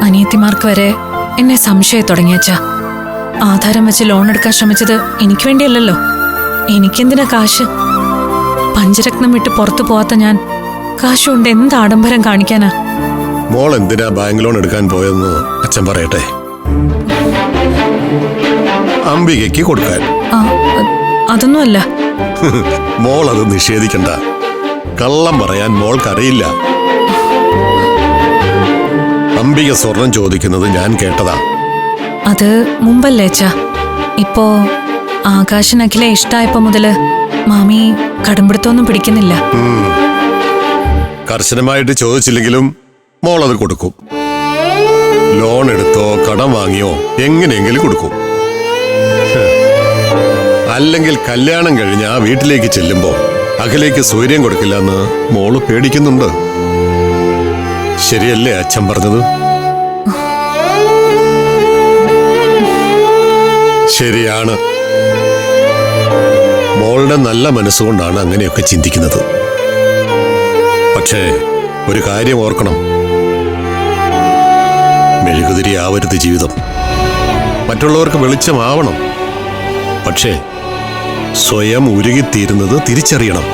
അനിയത്തിമാർക്ക് വരെ എന്നെ സംശയം തുടങ്ങിയച്ചാ. ആധാരം വെച്ച് ലോൺ എടുക്കാൻ ശ്രമിച്ചത് എനിക്ക് വേണ്ടിയല്ലല്ലോ. എനിക്കെന്തിനാ കാശ്? പഞ്ചരത്നം വിട്ട് പുറത്തു പോവാത്ത ഞാൻ കാശ് കൊണ്ട് എന്ത് ആഡംബരം കാണിക്കാനാ? മോൾ എന്തിനാ ബാങ്ക് ലോൺ എടുക്കാൻ പോയെന്ന് അച്ഛൻ പറയട്ടെ. അംബികയ്ക്ക് കൊടുക്കാൻ. അതൊന്നുമല്ല. മോൾ അത് നിഷേധിക്കണ്ട. കള്ളം പറയാൻ മോൾക്കറിയില്ല. അംബിക സ്വർണം ചോദിക്കുന്നത് ഞാൻ കേട്ടതാ. അത് മുമ്പല്ലേ അച്ഛാ. ഇപ്പോ ആകാശൻ അഖിലെ ഇഷ്ടായപ്പോ മുതല് മാമി കടുംപിടുത്തൊന്നും പിടിക്കുന്നില്ല. കർശനമായിട്ട് ചോദിച്ചില്ലെങ്കിലും മോൾ അത് കൊടുക്കും. ലോൺ എടുത്തോ കടം വാങ്ങിയോ എങ്ങനെയെങ്കിലും കൊടുക്കും. അല്ലെങ്കിൽ കല്യാണം കഴിഞ്ഞ് ആ വീട്ടിലേക്ക് ചെല്ലുമ്പോ അഖിലേക്ക് സ്വൈര്യം കൊടുക്കില്ല എന്ന് മോള് പേടിക്കുന്നുണ്ട്. ശരിയല്ലേ അച്ഛൻ പറഞ്ഞത്? ശരിയാണ്. മോളുടെ നല്ല മനസ്സുകൊണ്ടാണ് അങ്ങനെയൊക്കെ ചിന്തിക്കുന്നത്. പക്ഷേ ഒരു കാര്യം ഓർക്കണം, മെഴുകുതിരി ആവരുത് ജീവിതം. മറ്റുള്ളവർക്ക് വെളിച്ചമാവണം, പക്ഷേ സ്വയം ഉരുകിത്തീരുന്നത് തിരിച്ചറിയണം.